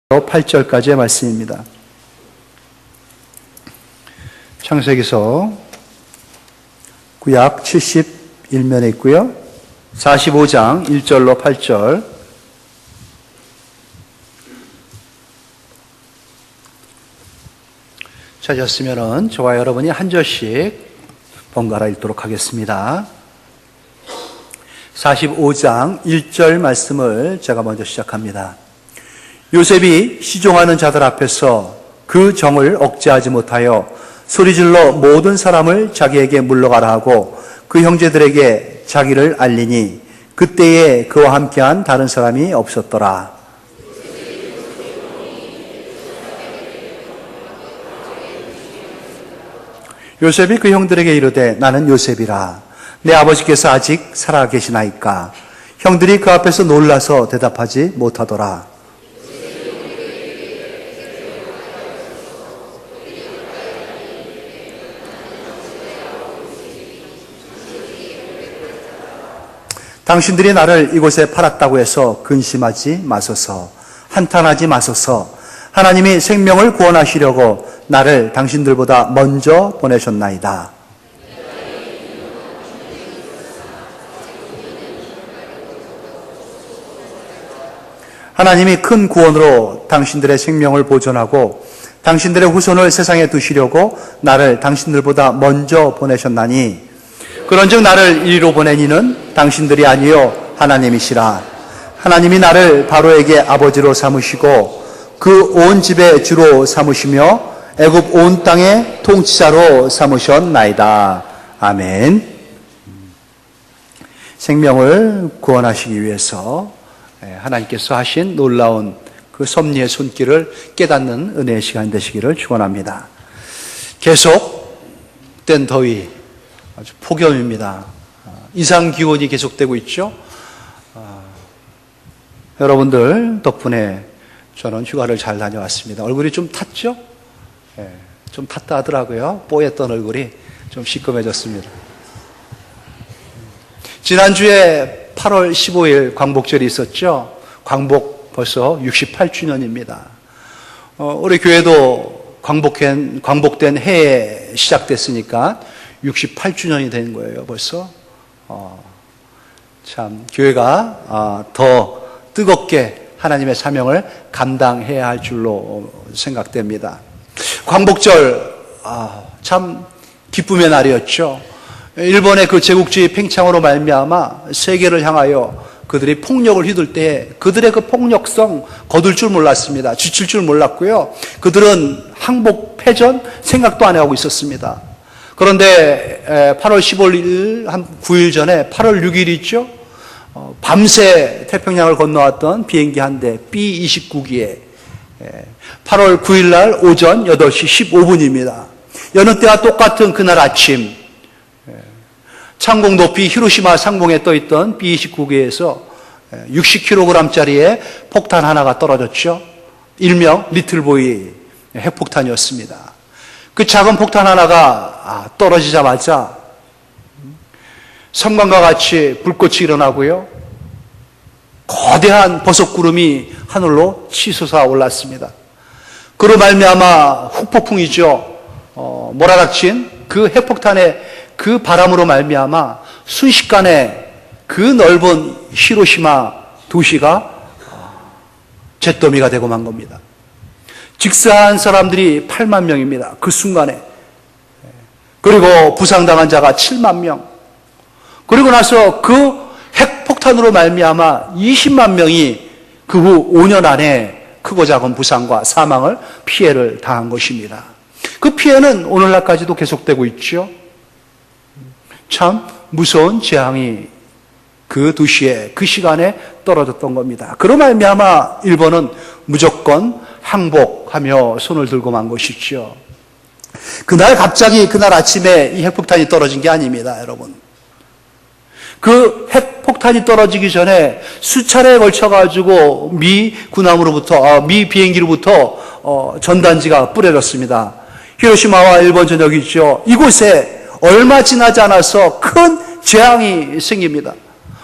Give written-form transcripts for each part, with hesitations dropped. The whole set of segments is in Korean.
8절까지의 말씀입니다. 창세기서 구약 71면에 있고요. 45장 1절로 8절. 찾았으면 저와 여러분이 한 절씩 번갈아 읽도록 하겠습니다. 45장 1절 말씀을 제가 먼저 시작합니다. 요셉이 시종하는 자들 앞에서 그 정을 억제하지 못하여 소리질러 모든 사람을 자기에게 물러가라 하고 그 형제들에게 자기를 알리니 그때에 그와 함께한 다른 사람이 없었더라. 요셉이 그 형들에게 이르되 나는 요셉이라. 내 아버지께서 아직 살아 계시나이까. 형들이 그 앞에서 놀라서 대답하지 못하더라. 당신들이 나를 이곳에 팔았다고 해서 근심하지 마소서, 한탄하지 마소서. 하나님이 생명을 구원하시려고 나를 당신들보다 먼저 보내셨나이다. 하나님이 큰 구원으로 당신들의 생명을 보존하고 당신들의 후손을 세상에 두시려고 나를 당신들보다 먼저 보내셨나니 그런즉 나를 이리로 보낸 이는 당신들이 아니요 하나님이시라. 하나님이 나를 바로에게 아버지로 삼으시고 그 온 집의 주로 삼으시며 애굽 온 땅의 통치자로 삼으셨나이다. 아멘. 생명을 구원하시기 위해서 하나님께서 하신 놀라운 그 섭리의 손길을 깨닫는 은혜의 시간 되시기를 축원합니다. 계속된 더위, 아주 폭염입니다. 이상기온이 계속되고 있죠. 여러분들 덕분에 저는 휴가를 잘 다녀왔습니다. 얼굴이 좀 탔죠? 좀 탔다 하더라고요. 뽀였던 얼굴이 좀 시꺼매졌습니다. 지난주에 8월 15일 광복절이 있었죠. 광복 벌써 68주년입니다. 우리 교회도 광복된 해에 시작됐으니까 68주년이 된 거예요, 벌써. 참, 교회가 더 뜨겁게 하나님의 사명을 감당해야 할 줄로 생각됩니다. 광복절, 참 기쁨의 날이었죠. 일본의 그 제국주의 팽창으로 말미암아 세계를 향하여 그들이 폭력을 휘둘 때 그들의 그 폭력성 거둘 줄 몰랐습니다. 지칠 줄 몰랐고요. 그들은 항복, 패전 생각도 안 하고 있었습니다. 그런데 8월 15일, 한 9일 전에 8월 6일 있죠? 밤새 태평양을 건너왔던 비행기 한 대 B-29기에 8월 9일 날 오전 8시 15분입니다. 여느 때와 똑같은 그날 아침 창공 높이 히로시마 상공에 떠있던 B-29기에서 60kg짜리의 폭탄 하나가 떨어졌죠. 일명 리틀보이 핵폭탄이었습니다. 그 작은 폭탄 하나가 떨어지자마자 섬광과 같이 불꽃이 일어나고요. 거대한 버섯구름이 하늘로 치솟아 올랐습니다. 그로 말미암아 후폭풍이죠. 몰아닥친 그 핵폭탄의 그 바람으로 말미암아 순식간에 그 넓은 히로시마 도시가 잿더미가 되고 만 겁니다. 직사한 사람들이 8만 명입니다. 그 순간에. 그리고 부상당한 자가 7만 명. 그리고 나서 그 핵폭탄으로 말미암아 20만 명이 그 후 5년 안에 크고 작은 부상과 사망을 피해를 당한 것입니다. 그 피해는 오늘날까지도 계속되고 있죠. 참 무서운 재앙이 그 도시에 그 시간에 떨어졌던 겁니다. 그로 말미암아 일본은 무조건 항복하며 손을 들고 만 것이죠. 그날 갑자기 그날 아침에 이 핵폭탄이 떨어진 게 아닙니다, 여러분. 그 핵폭탄이 떨어지기 전에 수차례에 걸쳐가지고 미 군함으로부터, 미 비행기로부터 전단지가 뿌려졌습니다. 히로시마와 일본 전역이 있죠. 이곳에 얼마 지나지 않아서 큰 재앙이 생깁니다.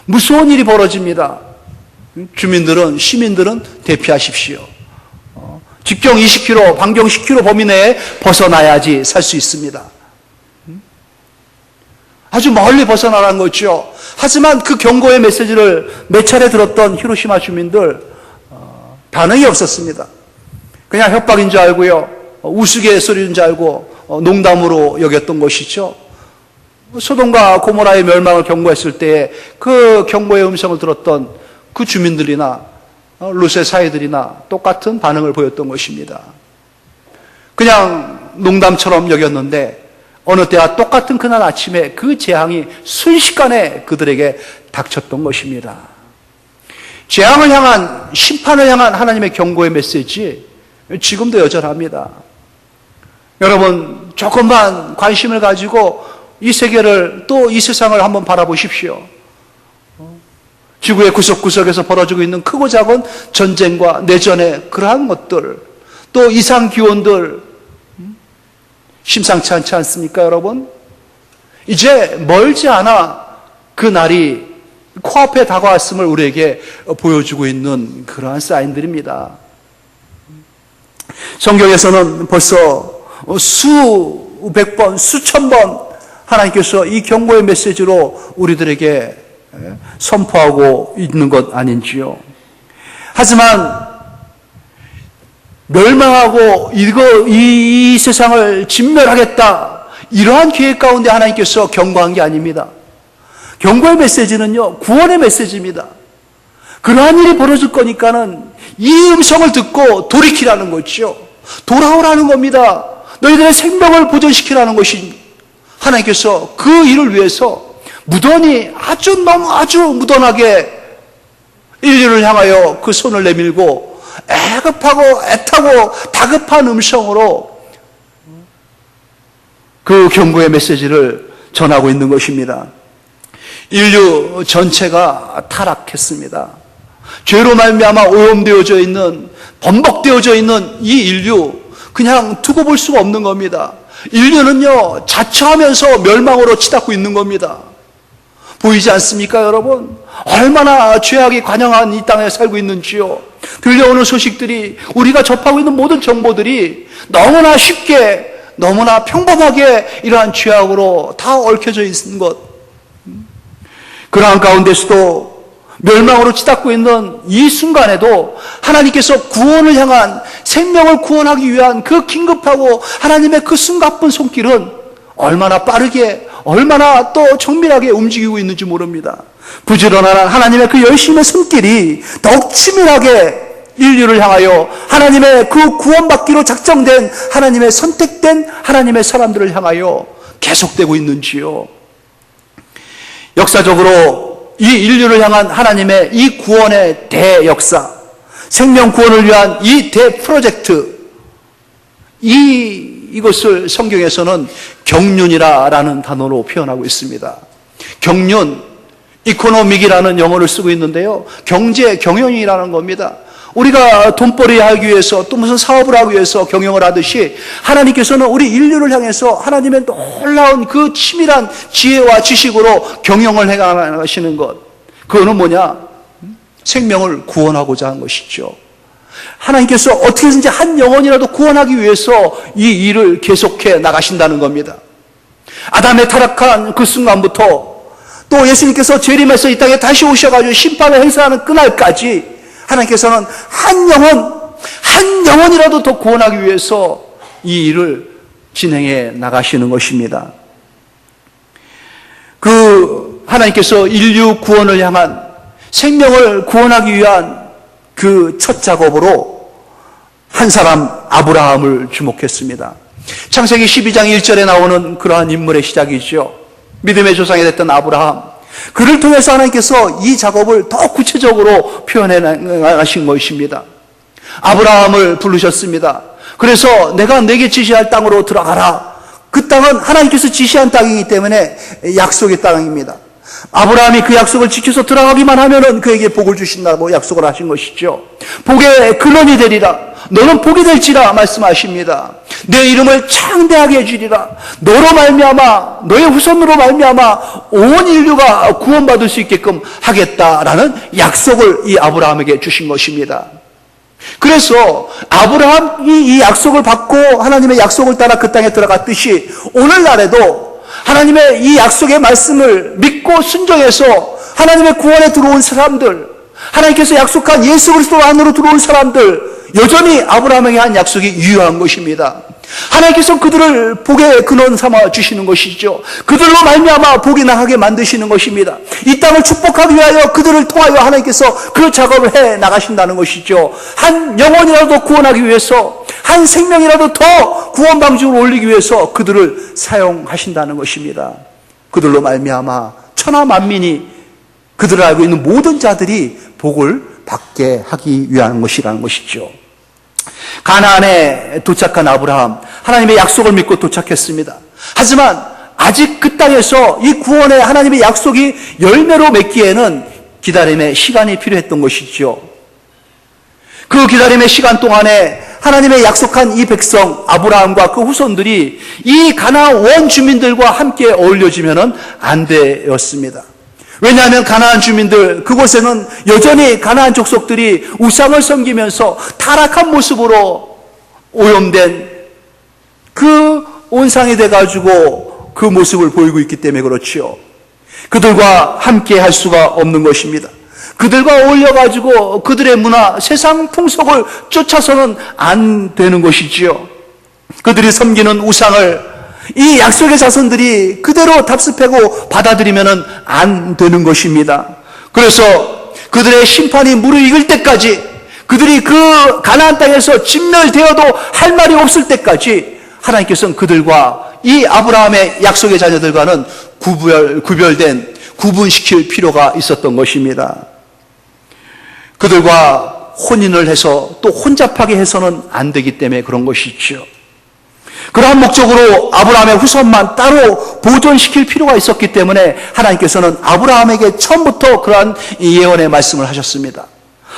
무서운 일이 벌어집니다. 주민들은, 시민들은 대피하십시오. 직경 20km, 반경 10km 범위 내에 벗어나야지 살 수 있습니다. 아주 멀리 벗어나라는 거죠. 하지만 그 경고의 메시지를 몇 차례 들었던 히로시마 주민들 반응이 없었습니다. 그냥 협박인 줄 알고요. 우스갯소리인 줄 알고 농담으로 여겼던 것이죠. 소돔과 고모라의 멸망을 경고했을 때 그 경고의 음성을 들었던 그 주민들이나 롯의 사이들이나 똑같은 반응을 보였던 것입니다. 그냥 농담처럼 여겼는데 어느 때와 똑같은 그날 아침에 그 재앙이 순식간에 그들에게 닥쳤던 것입니다. 재앙을 향한, 심판을 향한 하나님의 경고의 메시지 지금도 여전합니다. 여러분 조금만 관심을 가지고 이 세계를, 또 이 세상을 한번 바라보십시오. 지구의 구석구석에서 벌어지고 있는 크고 작은 전쟁과 내전의 그러한 것들, 또 이상기온들 심상치 않지 않습니까, 여러분? 이제 멀지 않아 그 날이 코앞에 다가왔음을 우리에게 보여주고 있는 그러한 사인들입니다. 성경에서는 벌써 수백 번, 수천 번 하나님께서 이 경고의 메시지로 우리들에게 선포하고 있는 것 아닌지요. 하지만 멸망하고 이 세상을 진멸하겠다, 이러한 계획 가운데 하나님께서 경고한 게 아닙니다. 경고의 메시지는요, 구원의 메시지입니다. 그러한 일이 벌어질 거니까는 이 음성을 듣고 돌이키라는 거죠. 돌아오라는 겁니다. 너희들의 생명을 보존시키라는 것이, 하나님께서 그 일을 위해서 무던히, 아주 무던하게 인류를 향하여 그 손을 내밀고 애급하고 애타고 다급한 음성으로 그 경고의 메시지를 전하고 있는 것입니다. 인류 전체가 타락했습니다. 죄로 말미암아 오염되어져 있는, 번복되어져 있는 이 인류, 그냥 두고 볼 수가 없는 겁니다. 인류는요, 자처하면서 멸망으로 치닫고 있는 겁니다. 보이지 않습니까, 여러분? 얼마나 죄악이 관영한 이 땅에 살고 있는지요. 들려오는 소식들이, 우리가 접하고 있는 모든 정보들이 너무나 쉽게, 너무나 평범하게 이러한 죄악으로 다 얽혀져 있는 것. 그러한 가운데서도 멸망으로 치닫고 있는 이 순간에도 하나님께서 구원을 향한, 생명을 구원하기 위한 그 긴급하고 하나님의 그 숨가쁜 손길은 얼마나 빠르게, 얼마나 또 정밀하게 움직이고 있는지 모릅니다. 부지런한 하나님의 그 열심의 손길이 더욱 치밀하게 인류를 향하여 하나님의 그 구원받기로 작정된, 하나님의 선택된 하나님의 사람들을 향하여 계속되고 있는지요. 역사적으로 이 인류를 향한 하나님의 이 구원의 대역사, 생명 구원을 위한 이 대프로젝트, 이것을 성경에서는 경륜이라는 단어로 표현하고 있습니다. 경륜, 이코노믹이라는 영어를 쓰고 있는데요, 경제, 경영이라는 겁니다. 우리가 돈벌이 하기 위해서, 또 무슨 사업을 하기 위해서 경영을 하듯이 하나님께서는 우리 인류를 향해서 하나님의 놀라운 그 치밀한 지혜와 지식으로 경영을 해가시는 것, 그거는 뭐냐? 생명을 구원하고자 한 것이죠. 하나님께서 어떻게든지 한 영혼이라도 구원하기 위해서 이 일을 계속해 나가신다는 겁니다. 아담의 타락한 그 순간부터 또 예수님께서 재림해서 이 땅에 다시 오셔가지고 심판을 행사하는 그날까지 하나님께서는 한 영혼이라도 더 구원하기 위해서 이 일을 진행해 나가시는 것입니다. 그 하나님께서 인류 구원을 향한, 생명을 구원하기 위한 그 첫 작업으로 한 사람, 아브라함을 주목했습니다. 창세기 12장 1절에 나오는 그러한 인물의 시작이죠. 믿음의 조상이 됐던 아브라함, 그를 통해서 하나님께서 이 작업을 더 구체적으로 표현해 나가신 것입니다. 아브라함을 부르셨습니다. 그래서 내가 내게 지시할 땅으로 들어가라. 그 땅은 하나님께서 지시한 땅이기 때문에 약속의 땅입니다. 아브라함이 그 약속을 지켜서 들어가기만 하면은 그에게 복을 주신다고 약속을 하신 것이죠. 복의 근원이 되리라. 너는 복이 될지라 말씀하십니다. 내 이름을 창대하게 해주리라. 너로 말미암아, 너의 후손으로 말미암아 온 인류가 구원받을 수 있게끔 하겠다라는 약속을 이 아브라함에게 주신 것입니다. 그래서 아브라함이 이 약속을 받고 하나님의 약속을 따라 그 땅에 들어갔듯이 오늘날에도 하나님의 이 약속의 말씀을 믿고 순종해서 하나님의 구원에 들어온 사람들, 하나님께서 약속한 예수 그리스도 안으로 들어온 사람들, 여전히 아브라함에게 한 약속이 유효한 것입니다. 하나님께서 그들을 복의 근원 삼아 주시는 것이죠. 그들로 말미암아 복이 나가게 만드시는 것입니다. 이 땅을 축복하기 위하여 그들을 통하여 하나님께서 그 작업을 해 나가신다는 것이죠. 한 영혼이라도 구원하기 위해서, 한 생명이라도 더 구원 방식으로 올리기 위해서 그들을 사용하신다는 것입니다. 그들로 말미암아 천하 만민이, 그들을 알고 있는 모든 자들이 복을 받게 하기 위한 것이라는 것이죠. 가나안에 도착한 아브라함, 하나님의 약속을 믿고 도착했습니다. 하지만 아직 그 땅에서 이 구원의 하나님의 약속이 열매로 맺기에는 기다림의 시간이 필요했던 것이죠. 그 기다림의 시간 동안에 하나님의 약속한 이 백성 아브라함과 그 후손들이 이 가나안 원 주민들과 함께 어울려지면 안 되었습니다. 왜냐하면 가나안 주민들, 그곳에는 여전히 가나안 족속들이 우상을 섬기면서 타락한 모습으로 오염된 그 온상이 돼가지고 그 모습을 보이고 있기 때문에 그렇지요. 그들과 함께 할 수가 없는 것입니다. 그들과 어울려가지고 그들의 문화, 세상 풍속을 쫓아서는 안 되는 것이지요. 그들이 섬기는 우상을 이 약속의 자손들이 그대로 답습하고 받아들이면 안 되는 것입니다. 그래서 그들의 심판이 무르익을 때까지, 그들이 그 가나안 땅에서 진멸되어도 할 말이 없을 때까지 하나님께서는 그들과 이 아브라함의 약속의 자녀들과는 구분시킬 필요가 있었던 것입니다. 그들과 혼인을 해서 또 혼잡하게 해서는 안 되기 때문에 그런 것이죠. 그러한 목적으로 아브라함의 후손만 따로 보존시킬 필요가 있었기 때문에 하나님께서는 아브라함에게 처음부터 그러한 예언의 말씀을 하셨습니다.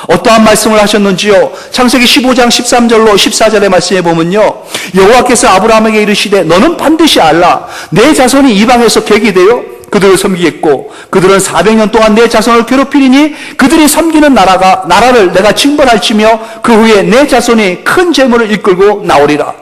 어떠한 말씀을 하셨는지요? 창세기 15장 13절로 14절의 말씀에 보면요, 여호와께서 아브라함에게 이르시되 너는 반드시 알라. 내 자손이 이방에서 객이 되어 그들을 섬기겠고 그들은 400년 동안 내 자손을 괴롭히리니 그들이 섬기는 나라를 내가 징벌할지며 그 후에 내 자손이 큰 재물을 이끌고 나오리라.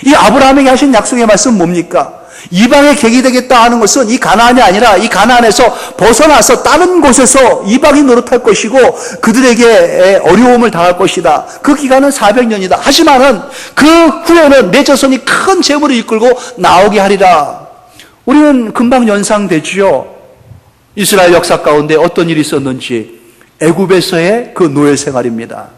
이 아브라함에게 하신 약속의 말씀은 뭡니까? 이방의 객이 되겠다 하는 것은 이 가나안이 아니라 이 가나안에서 벗어나서 다른 곳에서 이방이 노릇할 것이고 그들에게 어려움을 당할 것이다. 그 기간은 400년이다. 하지만은 그 후에는 내 자손이 큰 재물을 이끌고 나오게 하리라. 우리는 금방 연상되지요. 이스라엘 역사 가운데 어떤 일이 있었는지. 애굽에서의 그 노예 생활입니다.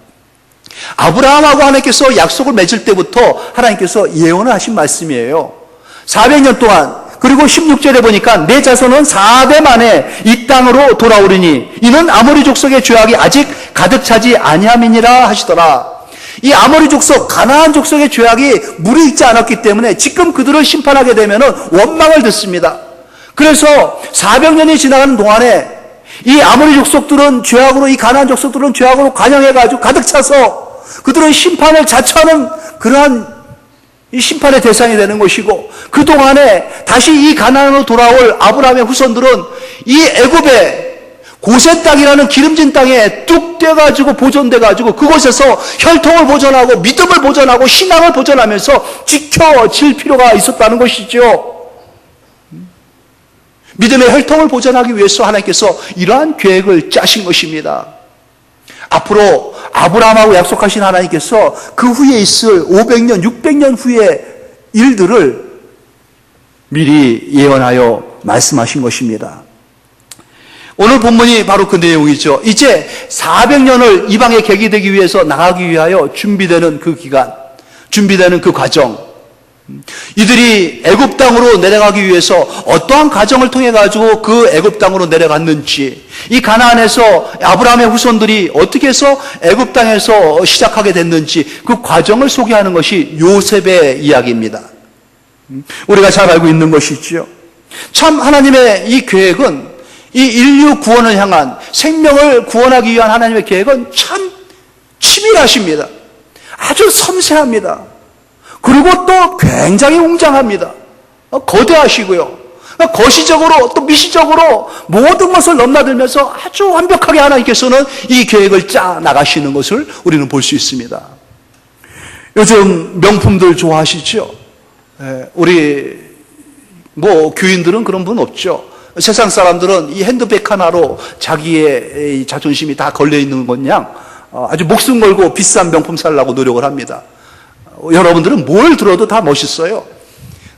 아브라함하고 하나님께서 약속을 맺을 때부터 하나님께서 예언을 하신 말씀이에요. 400년 동안, 그리고 16절에 보니까 내 자손은 4대 만에 이 땅으로 돌아오리니 이는 아모리 족속의 죄악이 아직 가득 차지 아니함이니라 하시더라. 이 아모리 족속, 가나안 족속의 죄악이 무르익지 않았기 때문에 지금 그들을 심판하게 되면 원망을 듣습니다. 그래서 400년이 지나가는 동안에 이 아모리 족속들은 죄악으로, 이 가나안 족속들은 죄악으로 관영해가지고 가득 차서 그들은 심판을 자처하는 그러한 이 심판의 대상이 되는 것이고, 그동안에 다시 이 가나안으로 돌아올 아브라함의 후손들은 이 애굽의 고센 땅이라는 기름진 땅에 뚝 떼가지고 보존돼가지고 그곳에서 혈통을 보존하고 믿음을 보존하고 신앙을 보존하면서 지켜질 필요가 있었다는 것이죠. 믿음의 혈통을 보존하기 위해서 하나님께서 이러한 계획을 짜신 것입니다. 앞으로 아브라함하고 약속하신 하나님께서 그 후에 있을 500년, 600년 후의 일들을 미리 예언하여 말씀하신 것입니다. 오늘 본문이 바로 그 내용이죠. 이제 400년을 이방의 객이 되기 위해서 나가기 위하여 준비되는 그 기간, 준비되는 그 과정, 이들이 애굽 땅으로 내려가기 위해서 어떠한 과정을 통해 가지고 그 애굽 땅으로 내려갔는지, 이 가나안에서 아브라함의 후손들이 어떻게 해서 애굽 땅에서 시작하게 됐는지 그 과정을 소개하는 것이 요셉의 이야기입니다. 우리가 잘 알고 있는 것이죠. 참 하나님의 이 계획은, 이 인류 구원을 향한, 생명을 구원하기 위한 하나님의 계획은 참 치밀하십니다. 아주 섬세합니다. 그리고 또 굉장히 웅장합니다. 거대하시고요. 거시적으로 또 미시적으로 모든 것을 넘나들면서 아주 완벽하게 하나님께서는 이 계획을 짜 나가시는 것을 우리는 볼 수 있습니다. 요즘 명품들 좋아하시죠? 우리 교인들은 그런 분 없죠. 세상 사람들은 이 핸드백 하나로 자기의 자존심이 다 걸려있는 것 양 아주 목숨 걸고 비싼 명품 살려고 노력을 합니다. 여러분들은 뭘 들어도 다 멋있어요.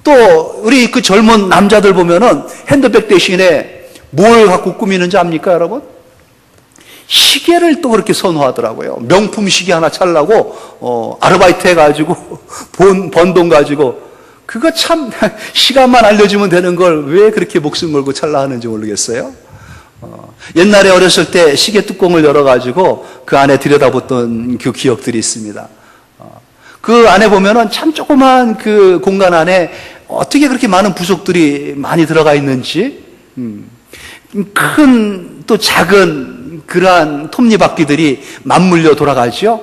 또 우리 그 젊은 남자들 보면은 핸드백 대신에 뭘 갖고 꾸미는지 압니까, 여러분? 시계를 또 그렇게 선호하더라고요. 명품 시계 하나 차려고 아르바이트 해가지고 번 돈 가지고 그거 참 시간만 알려주면 되는 걸 왜 그렇게 목숨 걸고 찰라 하는지 모르겠어요. 옛날에 어렸을 때 시계 뚜껑을 열어가지고 그 안에 들여다봤던 그 기억들이 있습니다. 그 안에 보면은 참 조그만 그 공간 안에 어떻게 그렇게 많은 부속들이 많이 들어가 있는지, 큰 또 작은 그러한 톱니바퀴들이 맞물려 돌아가죠.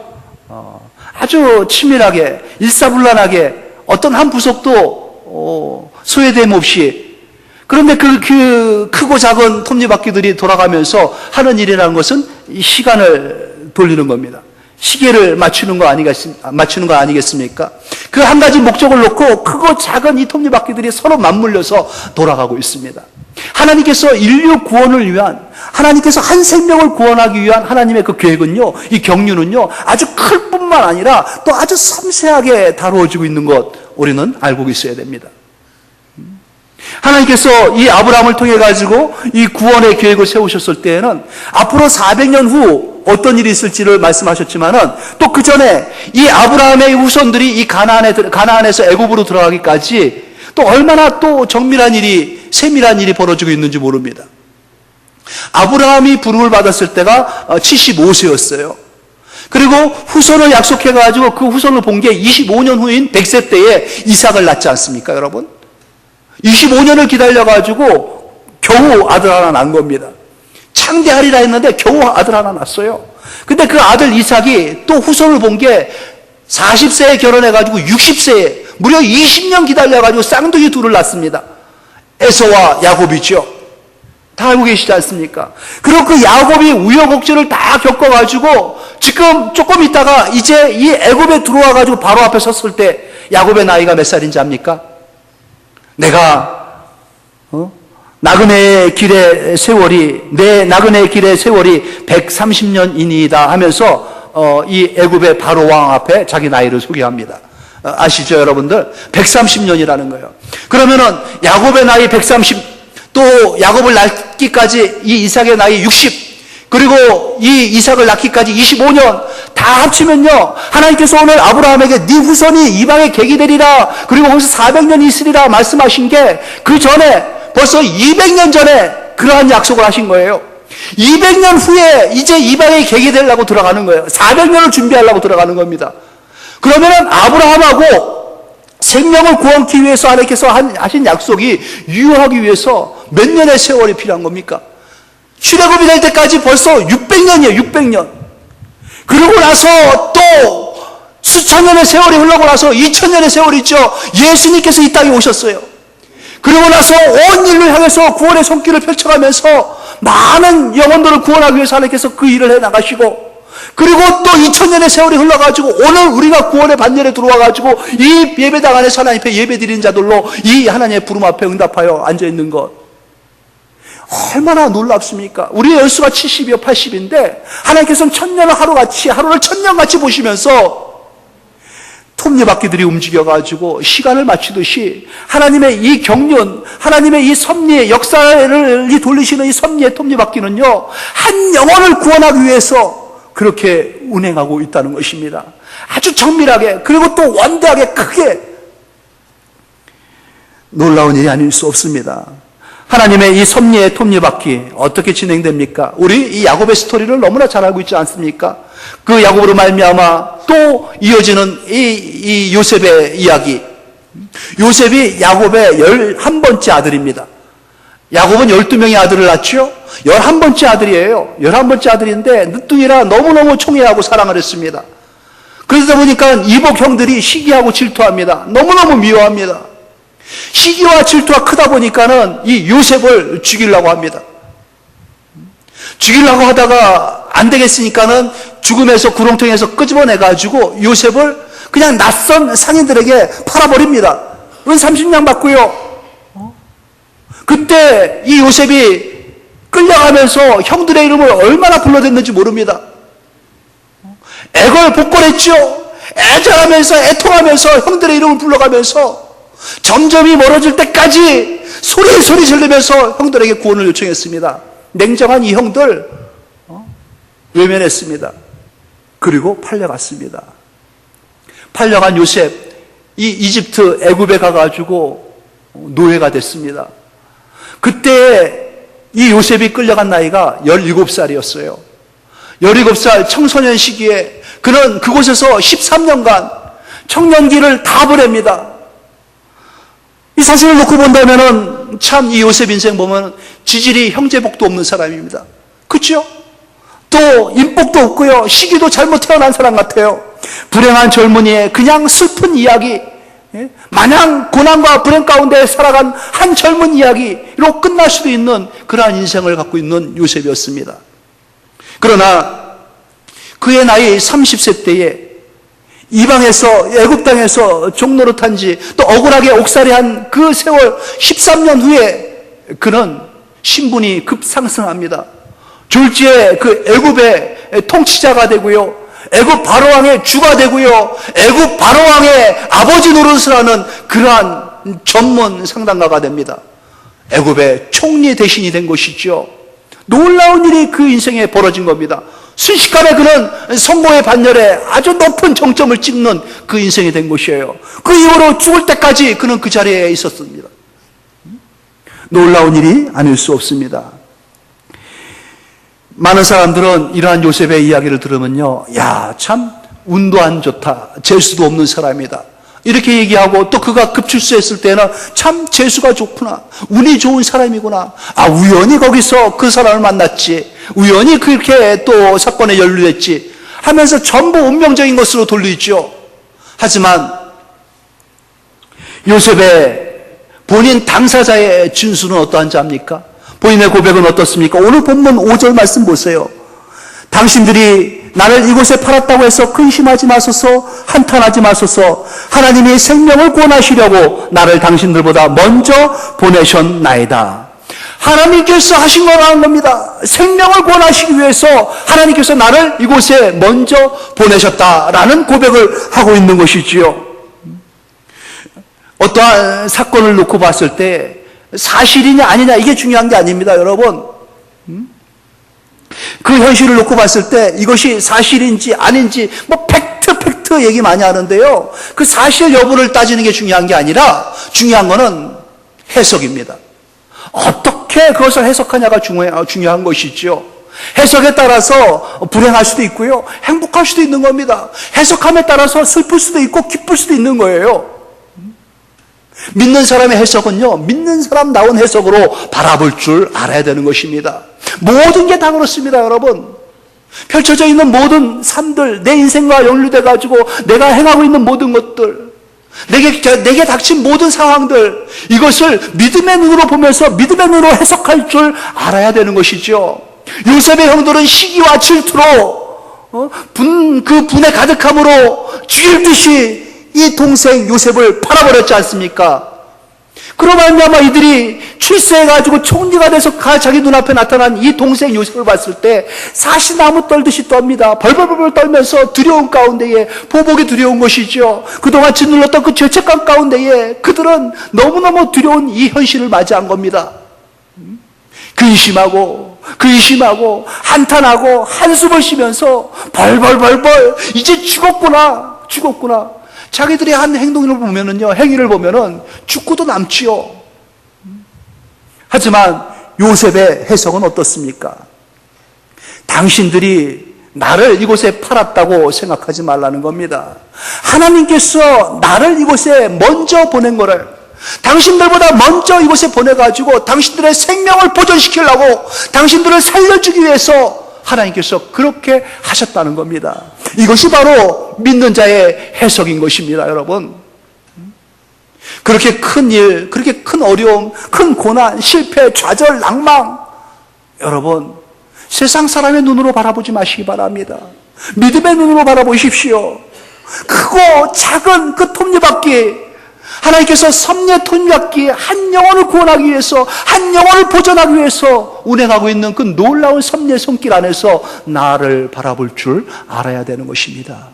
아주 치밀하게, 일사불란하게 어떤 한 부속도 소외됨 없이. 그런데 그 크고 작은 톱니바퀴들이 돌아가면서 하는 일이라는 것은 이 시간을 돌리는 겁니다. 시계를 맞추는 거 아니겠습니까? 그 한 가지 목적을 놓고 크고 작은 이 톱니바퀴들이 서로 맞물려서 돌아가고 있습니다. 하나님께서 인류 구원을 위한, 하나님께서 한 생명을 구원하기 위한 하나님의 그 계획은요, 이 경륜은요, 아주 클 뿐만 아니라 또 아주 섬세하게 다루어지고 있는 것 우리는 알고 있어야 됩니다. 하나님께서 이 아브라함을 통해 가지고 이 구원의 계획을 세우셨을 때에는 앞으로 400년 후 어떤 일이 있을지를 말씀하셨지만은 또 그 전에 이 아브라함의 후손들이 이 가나안에서 애굽으로 들어가기까지 또 얼마나 또 정밀한 일이, 세밀한 일이 벌어지고 있는지 모릅니다. 아브라함이 부름을 받았을 때가 75세였어요. 그리고 후손을 약속해가지고 그 후손을 본 게 25년 후인 100세 때에 이삭을 낳지 않습니까, 여러분? 25년을 기다려가지고 겨우 아들 하나 낳은 겁니다. 창대하리라 했는데 겨우 아들 하나 낳았어요. 근데 그 아들 이삭이 또 후손을 본 게 40세에 결혼해가지고 60세에 무려 20년 기다려가지고 쌍둥이 둘을 낳습니다. 에서와 야곱이죠. 다 알고 계시지 않습니까? 그리고 그 야곱이 우여곡절을 다 겪어가지고 지금 조금 있다가 이제 이 애굽에 들어와가지고 바로 앞에 섰을 때 야곱의 나이가 몇 살인지 압니까? 내가 나그네의 길의 세월이, 내 나그네의 길의 세월이 130년이니이다 하면서 이 애굽의 바로 왕 앞에 자기 나이를 소개합니다. 아시죠, 여러분들? 130년이라는 거예요. 그러면은 야곱의 나이 130, 또 야곱을 낳기까지 이 이삭의 나이 60, 그리고 이 이삭을 낳기까지 25년 다 합치면요, 하나님께서 오늘 아브라함에게 네 후손이 이방의 객이 되리라, 그리고 거기서 400년이 있으리라 말씀하신 게 그 전에 벌써 200년 전에 그러한 약속을 하신 거예요. 200년 후에 이제 이방의 객이 되려고 들어가는 거예요. 400년을 준비하려고 들어가는 겁니다. 그러면은 아브라함하고 생명을 구원하기 위해서 하나님께서 하신 약속이 유효하기 위해서 몇 년의 세월이 필요한 겁니까? 출애굽이 될 때까지 벌써 600년이에요. 600년. 그러고 나서 또 수천 년의 세월이 흘러고 나서 2000년의 세월이 있죠. 예수님께서 이 땅에 오셨어요. 그러고 나서 온 인류를 향해서 구원의 손길을 펼쳐가면서 많은 영혼들을 구원하기 위해서 하나님께서 그 일을 해나가시고, 그리고 또 2000년의 세월이 흘러가지고 오늘 우리가 구원의 반열에 들어와가지고 이 예배당 안에서 하나님 앞에 예배드리는 자들로 이 하나님의 부름 앞에 응답하여 앉아있는 것, 얼마나 놀랍습니까? 우리의 연수가 70이요 80인데 하나님께서는 천년을 하루같이, 하루를 천년같이 보시면서 톱니바퀴들이 움직여가지고 시간을 맞추듯이 하나님의 이 경륜, 하나님의 이 섭리의 역사를 돌리시는 이 섭리의 톱니바퀴는요, 한 영혼을 구원하기 위해서 그렇게 운행하고 있다는 것입니다. 아주 정밀하게, 그리고 또 원대하게 크게. 놀라운 일이 아닐 수 없습니다. 하나님의 이 섭리의 톱니바퀴 어떻게 진행됩니까? 우리 이 야곱의 스토리를 너무나 잘 알고 있지 않습니까? 그 야곱으로 말미암아 또 이어지는 이 요셉의 이야기. 요셉이 야곱의 11번째 아들입니다. 야곱은 12명의 아들을 낳죠. 11번째 아들이에요. 11번째 아들인데 늦둥이라 너무너무 총애하고 사랑을 했습니다. 그러다 보니까 이복 형들이 시기하고 질투합니다. 너무너무 미워합니다. 시기와 질투가 크다 보니까는 이 요셉을 죽이려고 합니다. 죽이려고 하다가 안 되겠으니까는 죽음에서 구렁텅이에서 끄집어내가지고 요셉을 그냥 낯선 상인들에게 팔아버립니다. 은 30냥 받고요. 그때 이 요셉이 끌려가면서 형들의 이름을 얼마나 불러댔는지 모릅니다. 애걸복걸했죠. 애절하면서 애통하면서 형들의 이름을 불러가면서 점점이 멀어질 때까지 소리 지르면서 형들에게 구원을 요청했습니다. 냉정한 이 형들 외면했습니다. 그리고 팔려갔습니다. 팔려간 요셉, 이 이집트 애굽에 가가지고 노예가 됐습니다. 그때 이 요셉이 끌려간 나이가 17살이었어요. 17살 청소년 시기에 그는 그곳에서 13년간 청년기를 다 보냅니다. 이 사실을 놓고 본다면은 참 이 요셉 인생 보면 지질이 형제복도 없는 사람입니다. 그렇죠? 또 인복도 없고요. 시기도 잘못 태어난 사람 같아요. 불행한 젊은이의 그냥 슬픈 이야기, 마냥 고난과 불행 가운데 살아간 한 젊은 이야기로 끝날 수도 있는 그러한 인생을 갖고 있는 요셉이었습니다. 그러나 그의 나이 30세 때에 이방에서 애굽 땅에서 종노릇한 지 또 억울하게 옥살이한 그 세월 13년 후에 그는 신분이 급상승합니다. 졸지에 그 애굽의 통치자가 되고요. 애굽 바로왕의 주가 되고요. 애굽 바로왕의 아버지 노릇을 하는 그러한 전문 상담가가 됩니다. 애굽의 총리 대신이 된 것이죠. 놀라운 일이 그 인생에 벌어진 겁니다. 순식간에 그는 성공의 반열에 아주 높은 정점을 찍는 그 인생이 된 것이에요. 그 이후로 죽을 때까지 그는 그 자리에 있었습니다. 놀라운 일이 아닐 수 없습니다. 많은 사람들은 이러한 요셉의 이야기를 들으면요, 야, 참 운도 안 좋다, 재수도 없는 사람이다, 이렇게 얘기하고, 또 그가 급출세했을 때는 참 재수가 좋구나, 운이 좋은 사람이구나, 아, 우연히 거기서 그 사람을 만났지, 우연히 그렇게 또 사건에 연루됐지 하면서 전부 운명적인 것으로 돌리죠. 하지만 요셉의 본인 당사자의 진술은 어떠한지 압니까? 본인의 고백은 어떻습니까? 오늘 본문 5절 말씀 보세요. 당신들이 나를 이곳에 팔았다고 해서 근심하지 마소서, 한탄하지 마소서. 하나님이 생명을 구원하시려고 나를 당신들보다 먼저 보내셨나이다. 하나님께서 하신 거라는 겁니다. 생명을 구원하시기 위해서 하나님께서 나를 이곳에 먼저 보내셨다라는 고백을 하고 있는 것이지요. 어떠한 사건을 놓고 봤을 때 사실이냐 아니냐 이게 중요한 게 아닙니다, 여러분. 그 현실을 놓고 봤을 때 이것이 사실인지 아닌지 뭐 팩트 얘기 많이 하는데요. 그 사실 여부를 따지는 게 중요한 게 아니라 중요한 거는 해석입니다. 어떻게 그것을 해석하냐가 중요한 것이죠. 해석에 따라서 불행할 수도 있고요, 행복할 수도 있는 겁니다. 해석함에 따라서 슬플 수도 있고 기쁠 수도 있는 거예요. 믿는 사람의 해석은요, 믿는 사람 나온 해석으로 바라볼 줄 알아야 되는 것입니다. 모든 게 다 그렇습니다, 여러분. 펼쳐져 있는 모든 삶들, 내 인생과 연루돼 가지고 내가 행하고 있는 모든 것들, 내게 닥친 모든 상황들, 이것을 믿음의 눈으로 보면서 믿음의 눈으로 해석할 줄 알아야 되는 것이죠. 요셉의 형들은 시기와 질투로 그 분에 가득함으로 죽일 듯이 이 동생 요셉을 팔아버렸지 않습니까? 그로 말미암아 이들이 출세해가지고 총리가 돼서 자기 눈앞에 나타난 이 동생 요셉을 봤을 때 사시나무 떨듯이 떱니다. 벌벌벌 떨면서 두려운 가운데에, 보복이 두려운 것이죠. 그동안 짓눌렀던 그 죄책감 가운데에 그들은 너무너무 두려운 이 현실을 맞이한 겁니다. 근심하고 한탄하고 한숨을 쉬면서 벌벌벌 이제 죽었구나. 자기들이 한 행위를 보면은 죽고도 남지요. 하지만 요셉의 해석은 어떻습니까? 당신들이 나를 이곳에 팔았다고 생각하지 말라는 겁니다. 하나님께서 나를 이곳에 먼저 보낸 거를, 당신들보다 먼저 이곳에 보내가지고 당신들의 생명을 보존시키려고, 당신들을 살려주기 위해서 하나님께서 그렇게 하셨다는 겁니다. 이것이 바로 믿는 자의 해석인 것입니다, 여러분. 그렇게 큰 일, 그렇게 큰 어려움, 큰 고난, 실패, 좌절, 낭망, 여러분 세상 사람의 눈으로 바라보지 마시기 바랍니다. 믿음의 눈으로 바라보십시오. 크고 작은 그 톱니바퀴, 하나님께서 섭리의 톱니바퀴 한 영혼을 구원하기 위해서, 한 영혼을 보존하기 위해서 운행하고 있는 그 놀라운 섭리의 손길 안에서 나를 바라볼 줄 알아야 되는 것입니다.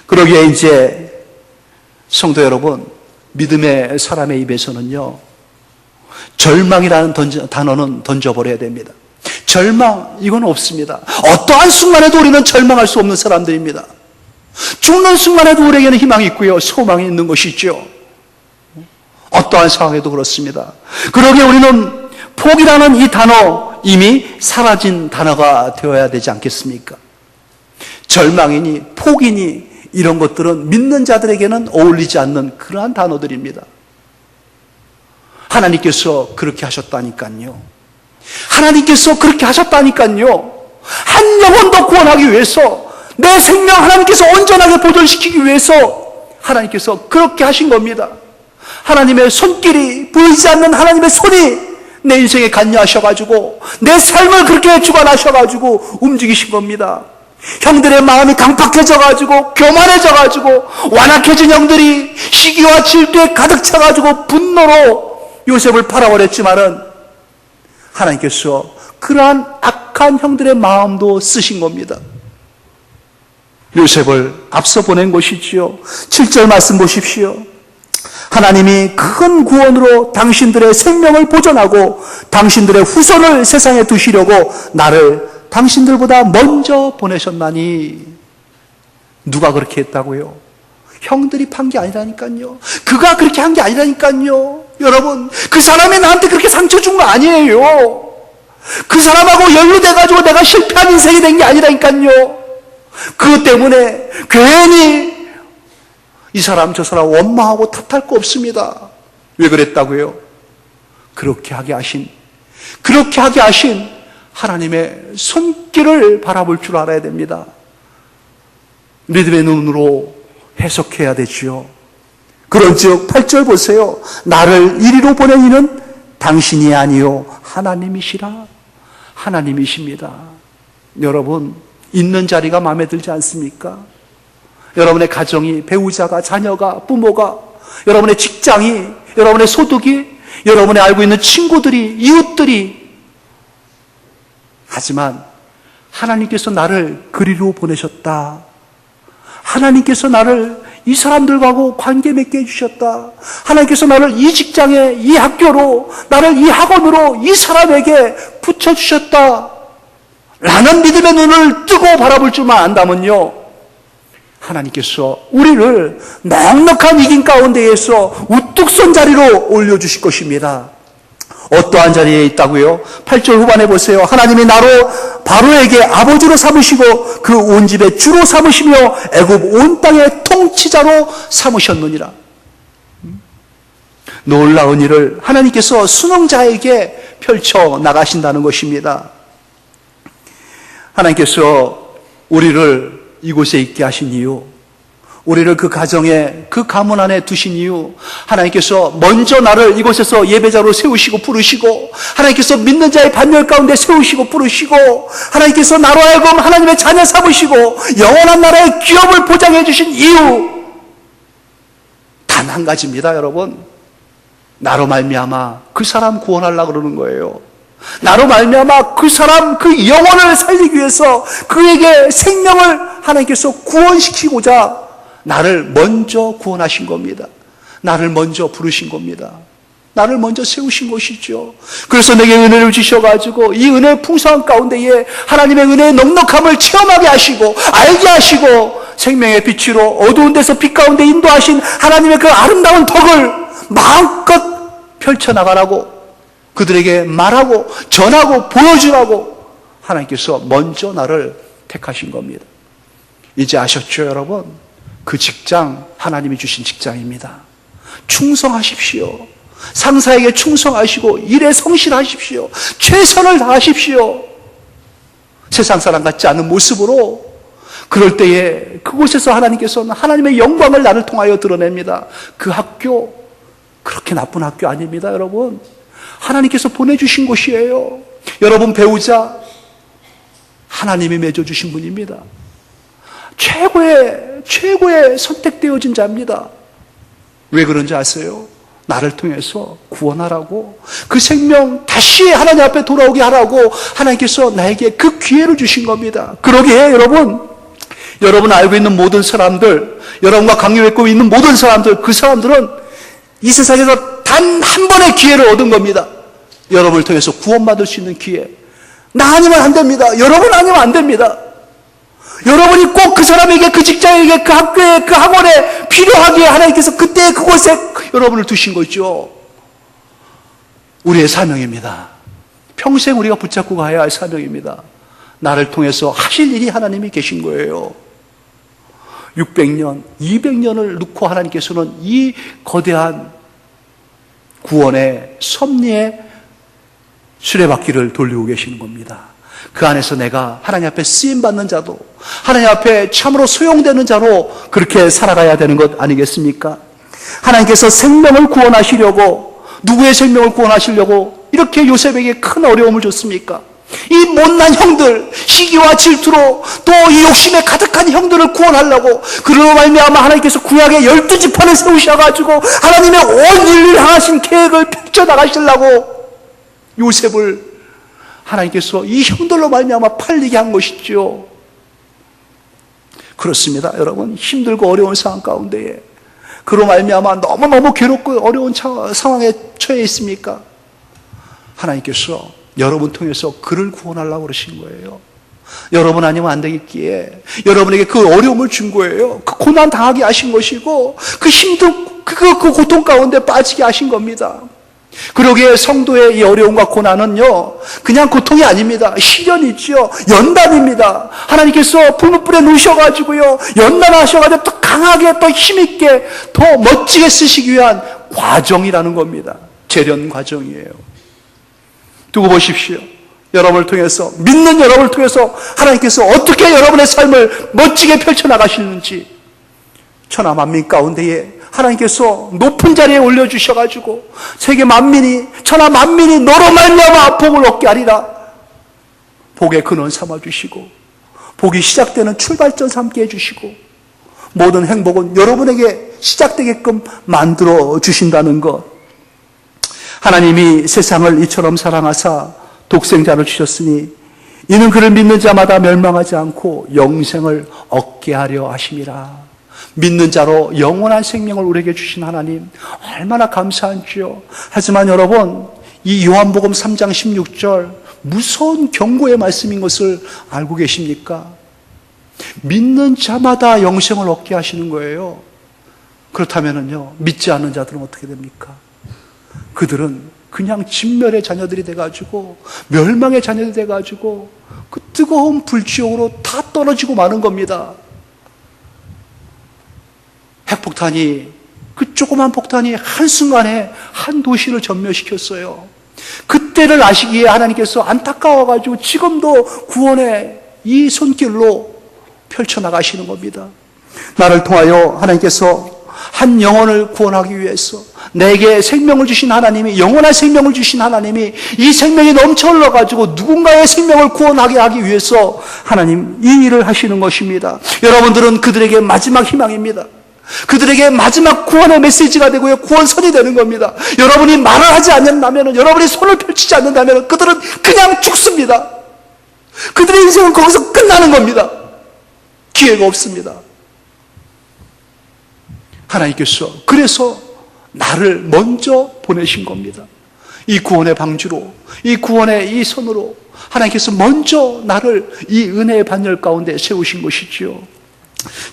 그러기에 이제 성도 여러분, 믿음의 사람의 입에서는요, 절망이라는 단어는 던져버려야 됩니다. 절망, 이건 없습니다. 어떠한 순간에도 우리는 절망할 수 없는 사람들입니다. 죽는 순간에도 우리에게는 희망이 있고요, 소망이 있는 것이죠. 어떠한 상황에도 그렇습니다. 그러기에 우리는 포기라는 이 단어, 이미 사라진 단어가 되어야 되지 않겠습니까? 절망이니 포기니 이런 것들은 믿는 자들에게는 어울리지 않는 그러한 단어들입니다. 하나님께서 그렇게 하셨다니까요. 하나님께서 그렇게 하셨다니까요. 한 영혼도 구원하기 위해서, 내 생명 하나님께서 온전하게 보존시키기 위해서 하나님께서 그렇게 하신 겁니다. 하나님의 손길이, 보이지 않는 하나님의 손이 내 인생에 관여하셔가지고 내 삶을 그렇게 주관하셔가지고 움직이신 겁니다. 형들의 마음이 강팍해져가지고 교만해져가지고 완악해진 형들이 시기와 질투에 가득 차가지고 분노로 요셉을 팔아버렸지만은 하나님께서 그러한 악한 형들의 마음도 쓰신 겁니다. 요셉을 앞서 보낸 것이지요. 7절 말씀 보십시오. 하나님이 큰 구원으로 당신들의 생명을 보존하고 당신들의 후손을 세상에 두시려고 나를 당신들보다 먼저 보내셨나니. 누가 그렇게 했다고요? 형들이 판 게 아니라니까요. 그가 그렇게 한 게 아니라니까요. 여러분, 그 사람이 나한테 그렇게 상처 준 거 아니에요. 그 사람하고 연루돼가지고 내가 실패한 인생이 된 게 아니라니까요. 그것 때문에 괜히 이 사람 저 사람 원망하고 탓할 거 없습니다. 왜 그랬다고요? 그렇게 하게 하신 하나님의 손길을 바라볼 줄 알아야 됩니다. 믿음의 눈으로 해석해야 되지요. 그런즉 8절 보세요. 나를 이리로 보낸 이는 당신이 아니요 하나님이시라. 하나님이십니다. 여러분, 있는 자리가 마음에 들지 않습니까? 여러분의 가정이, 배우자가, 자녀가, 부모가, 여러분의 직장이, 여러분의 소득이, 여러분의 알고 있는 친구들이, 이웃들이. 하지만 하나님께서 나를 그리로 보내셨다. 하나님께서 나를 이 사람들하고 관계 맺게 해주셨다. 하나님께서 나를 이 직장에, 이 학교로, 나를 이 학원으로 이 사람에게 붙여주셨다. 라는 믿음의 눈을 뜨고 바라볼 줄만 안다면요, 하나님께서 우리를 넉넉한 이긴 가운데에서 우뚝 선 자리로 올려주실 것입니다. 어떠한 자리에 있다고요? 8절 후반에 보세요. 하나님이 나로 바로에게 아버지로 삼으시고 그 온 집의 주로 삼으시며 애굽 온 땅의 통치자로 삼으셨느니라. 놀라운 일을 하나님께서 순응자에게 펼쳐 나가신다는 것입니다. 하나님께서 우리를 이곳에 있게 하신 이유, 우리를 그 가정에, 그 가문 안에 두신 이유, 하나님께서 먼저 나를 이곳에서 예배자로 세우시고 부르시고, 하나님께서 믿는 자의 반열 가운데 세우시고 부르시고, 하나님께서 나로 하여금 하나님의 자녀 삼으시고 영원한 나라의 기업을 보장해 주신 이유, 단 한 가지입니다. 여러분, 나로 말미암아 그 사람 구원하려고 그러는 거예요. 나로 말미암아 그 사람, 그 영혼을 살리기 위해서 그에게 생명을 하나님께서 구원시키고자 나를 먼저 구원하신 겁니다. 나를 먼저 부르신 겁니다. 나를 먼저 세우신 것이죠. 그래서 내게 은혜를 주셔가지고 이 은혜의 풍성한 가운데에 하나님의 은혜의 넉넉함을 체험하게 하시고 알게 하시고 생명의 빛으로 어두운 데서 빛 가운데 인도하신 하나님의 그 아름다운 덕을 마음껏 펼쳐나가라고, 그들에게 말하고 전하고 보여주라고 하나님께서 먼저 나를 택하신 겁니다. 이제 아셨죠, 여러분? 그 직장 하나님이 주신 직장입니다. 충성하십시오. 상사에게 충성하시고 일에 성실하십시오. 최선을 다하십시오. 세상 사람 같지 않은 모습으로. 그럴 때에 그곳에서 하나님께서는 하나님의 영광을 나를 통하여 드러냅니다. 그 학교, 그렇게 나쁜 학교 아닙니다, 여러분. 하나님께서 보내주신 곳이에요. 여러분 배우자 하나님이 맺어주신 분입니다. 최고의 선택되어진 자입니다. 왜 그런지 아세요? 나를 통해서 구원하라고, 그 생명 다시 하나님 앞에 돌아오게 하라고 하나님께서 나에게 그 기회를 주신 겁니다. 그러기에 여러분 알고 있는 모든 사람들, 여러분과 관계 맺고 있는 모든 사람들, 그 사람들은 이 세상에서 단 한 번의 기회를 얻은 겁니다. 여러분을 통해서 구원받을 수 있는 기회. 나 아니면 안 됩니다. 여러분 아니면 안 됩니다. 여러분이 꼭 그 사람에게, 그 직장에게, 그 학교에, 그 학원에 필요하기에 하나님께서 그때 그곳에 여러분을 두신 거죠. 우리의 사명입니다. 평생 우리가 붙잡고 가야 할 사명입니다. 나를 통해서 하실 일이 하나님이 계신 거예요. 600년, 200년을 놓고 하나님께서는 이 거대한 구원의 섭리의 수레바퀴를 돌리고 계시는 겁니다. 그 안에서 내가 하나님 앞에 쓰임받는 자도, 하나님 앞에 참으로 소용되는 자로 그렇게 살아가야 되는 것 아니겠습니까? 하나님께서 생명을 구원하시려고, 누구의 생명을 구원하시려고 이렇게 요셉에게 큰 어려움을 줬습니까? 이 못난 형들, 시기와 질투로 또 이 욕심에 가득한 형들을 구원하려고, 그러고 말미암아 하나님께서 구약의 12지파를 세우셔가지고 하나님의 온 인류를 향하신 계획을 펼쳐나가시려고 요셉을 하나님께서 이 형들로 말미암아 팔리게 한 것이죠. 그렇습니다, 여러분. 힘들고 어려운 상황 가운데에 그로 말미암아 너무너무 괴롭고 어려운 상황에 처해 있습니까? 하나님께서 여러분 통해서 그를 구원하려고 그러신 거예요. 여러분 아니면 안 되겠기에 여러분에게 그 어려움을 준 거예요. 그 고난 당하게 하신 것이고, 그 힘든 그 고통 가운데 빠지게 하신 겁니다. 그러기에 성도의 이 어려움과 고난은요, 그냥 고통이 아닙니다. 시련이죠. 연단입니다. 하나님께서 불못불에 놓으셔가지고요, 연단하셔가지고 또 강하게, 또 힘있게, 더 멋지게 쓰시기 위한 과정이라는 겁니다. 재련 과정이에요. 두고 보십시오. 여러분을 통해서, 믿는 여러분을 통해서 하나님께서 어떻게 여러분의 삶을 멋지게 펼쳐나가시는지, 천하 만민 가운데에 하나님께서 높은 자리에 올려주셔가지고 세계 만민이, 천하 만민이 너로 말미암아 복을 얻게 하리라, 복의 근원 삼아주시고 복이 시작되는 출발점 삼게 해주시고 모든 행복은 여러분에게 시작되게끔 만들어 주신다는 것. 하나님이 세상을 이처럼 사랑하사 독생자를 주셨으니 이는 그를 믿는 자마다 멸망하지 않고 영생을 얻게 하려 하심이라. 믿는 자로 영원한 생명을 우리에게 주신 하나님, 얼마나 감사한지요. 하지만 여러분, 이 요한복음 3장 16절 무서운 경고의 말씀인 것을 알고 계십니까? 믿는 자마다 영생을 얻게 하시는 거예요. 그렇다면요, 믿지 않는 자들은 어떻게 됩니까? 그들은 그냥 진멸의 자녀들이 돼가지고, 멸망의 자녀들이 돼가지고 그 뜨거운 불지옥으로 다 떨어지고 마는 겁니다. 핵폭탄이, 그 조그만 폭탄이 한순간에 한 도시를 전멸시켰어요. 그때를 아시기에 하나님께서 안타까워가지고 지금도 구원의 이 손길로 펼쳐나가시는 겁니다. 나를 통하여 하나님께서 한 영혼을 구원하기 위해서, 내게 생명을 주신 하나님이, 영원한 생명을 주신 하나님이 이 생명이 넘쳐 흘러가지고 누군가의 생명을 구원하게 하기 위해서 하나님 이 일을 하시는 것입니다. 여러분들은 그들에게 마지막 희망입니다. 그들에게 마지막 구원의 메시지가 되고요, 구원선이 되는 겁니다. 여러분이 말을 하지 않는다면, 여러분이 손을 펼치지 않는다면 그들은 그냥 죽습니다. 그들의 인생은 거기서 끝나는 겁니다. 기회가 없습니다. 하나님께서 그래서 나를 먼저 보내신 겁니다. 이 구원의 방주로, 이 구원의 이 손으로 하나님께서 먼저 나를 이 은혜의 반열 가운데 세우신 것이지요.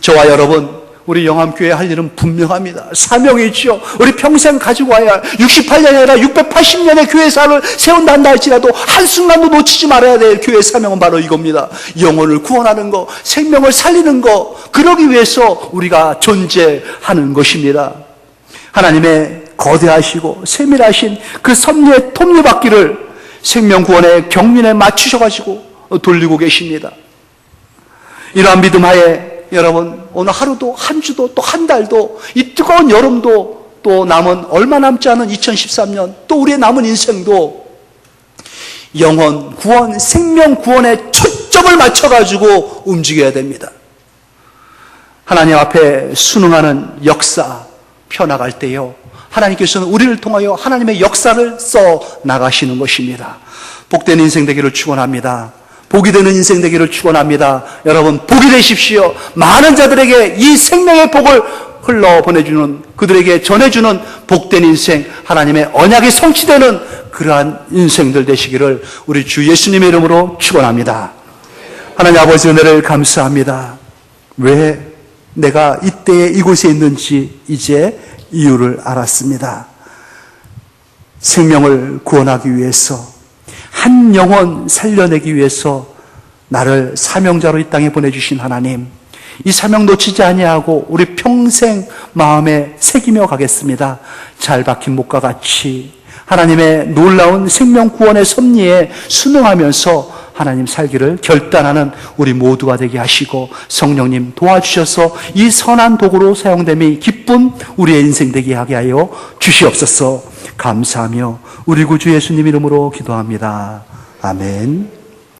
저와 여러분, 우리 영암교회 할 일은 분명합니다. 사명이지요. 우리 평생 가지고 와야 할, 68년이 아니라 680년의 교회사를 세운다 한다 할지라도 한순간도 놓치지 말아야 될 교회의 사명은 바로 이겁니다. 영혼을 구원하는 것, 생명을 살리는 것, 그러기 위해서 우리가 존재하는 것입니다. 하나님의 거대하시고 세밀하신 그 섭리의 톱니바퀴를 생명구원의 경륜에 맞추셔가지고 돌리고 계십니다. 이러한 믿음 하에 여러분, 오늘 하루도, 한 주도, 또 한 달도, 이 뜨거운 여름도 또 남은 얼마 남지 않은 2013년, 또 우리의 남은 인생도 영혼 구원, 생명 구원에 초점을 맞춰가지고 움직여야 됩니다. 하나님 앞에 순응하는 역사 펴나갈 때요, 하나님께서는 우리를 통하여 하나님의 역사를 써 나가시는 것입니다. 복된 인생 되기를 축원합니다. 복이 되는 인생 되기를 축원합니다. 여러분, 복이 되십시오. 많은 자들에게 이 생명의 복을 흘러보내주는, 그들에게 전해주는 복된 인생, 하나님의 언약이 성취되는 그러한 인생들 되시기를 우리 주 예수님의 이름으로 축원합니다. 하나님 아버지, 은혜를 감사합니다. 왜 내가 이때에 이곳에 있는지 이제 이유를 알았습니다. 생명을 구원하기 위해서, 한 영혼 살려내기 위해서 나를 사명자로 이 땅에 보내주신 하나님, 이 사명 놓치지 아니하고 우리 평생 마음에 새기며 가겠습니다. 잘 박힌 목과 같이 하나님의 놀라운 생명 구원의 섭리에 순응하면서 하나님 살기를 결단하는 우리 모두가 되게 하시고, 성령님 도와주셔서 이 선한 도구로 사용됨이 기쁜 우리의 인생 되게 하게 하여 주시옵소서. 감사하며 우리 구주 예수님 이름으로 기도합니다. 아멘.